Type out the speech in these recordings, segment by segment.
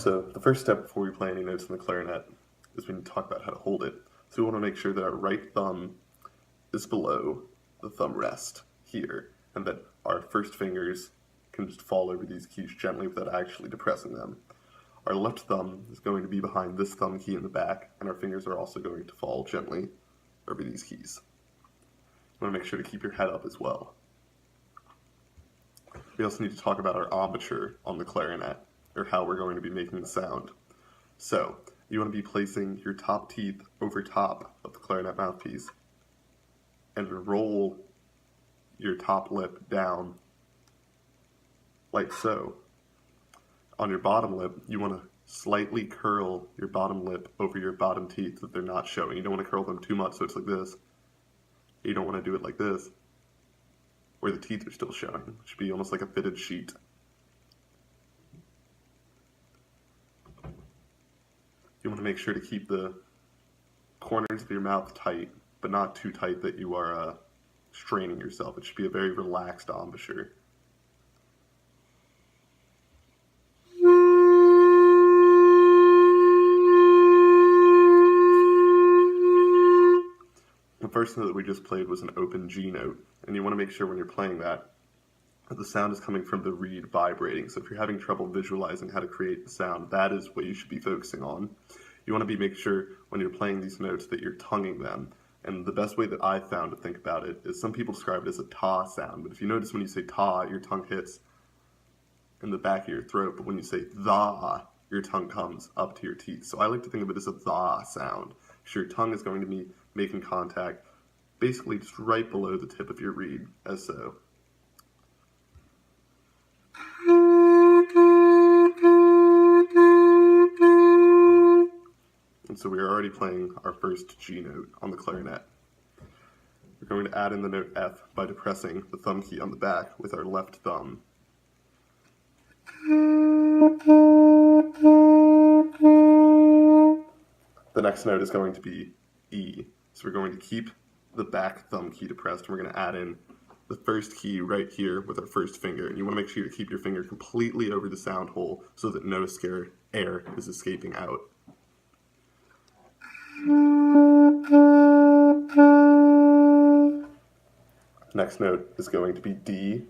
So the first step before we play any notes in the clarinet is we need to talk about how to hold it. So we want to make sure that our right thumb is below the thumb rest here, and that our first fingers can just fall over these keys gently without actually depressing them. Our left thumb is going to be behind this thumb key in the back, and our fingers are also going to fall gently over these keys. You want to make sure to keep your head up as well. We also need to talk about our embouchure on the clarinet, or how we're going to be making the sound. So, you want to be placing your top teeth over top of the clarinet mouthpiece, and roll your top lip down, like so. On your bottom lip, you want to slightly curl your bottom lip over your bottom teeth so that they're not showing. You don't want to curl them too much so it's like this. You don't want to do it like this, where the teeth are still showing. It should be almost like a fitted sheet. You want to make sure to keep the corners of your mouth tight, but not too tight that you are straining yourself. It should be a very relaxed embouchure. The first note that we just played was an open G note, and you want to make sure when you're playing that the sound is coming from the reed vibrating. So if you're having trouble visualizing how to create the sound, that is what you should be focusing on. You want to make sure when you're playing these notes that you're tonguing them. And the best way that I've found to think about it is some people describe it as a ta sound, but if you notice when you say ta, your tongue hits in the back of your throat, but when you say tha, your tongue comes up to your teeth. So I like to think of it as a tha sound. So your tongue is going to be making contact basically just right below the tip of your reed, as so. And so we are already playing our first G note on the clarinet. We're going to add in the note F by depressing the thumb key on the back with our left thumb. The next note is going to be E. So we're going to keep the back thumb key depressed, and we're going to add in the first key right here with our first finger. And you want to make sure to keep your finger completely over the sound hole so that no air is escaping out. Next note is going to be D.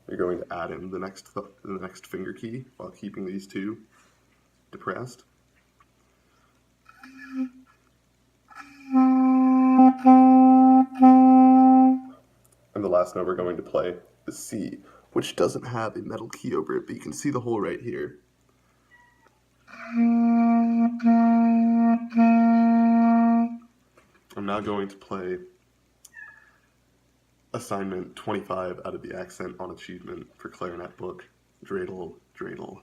You're going to add in the next finger key while keeping these two depressed. And the last note we're going to play is C, which doesn't have a metal key over it, but you can see the hole right here. I'm now going to play assignment 25 out of the Accent on Achievement for Clarinet book, Dreidel, Dreidel.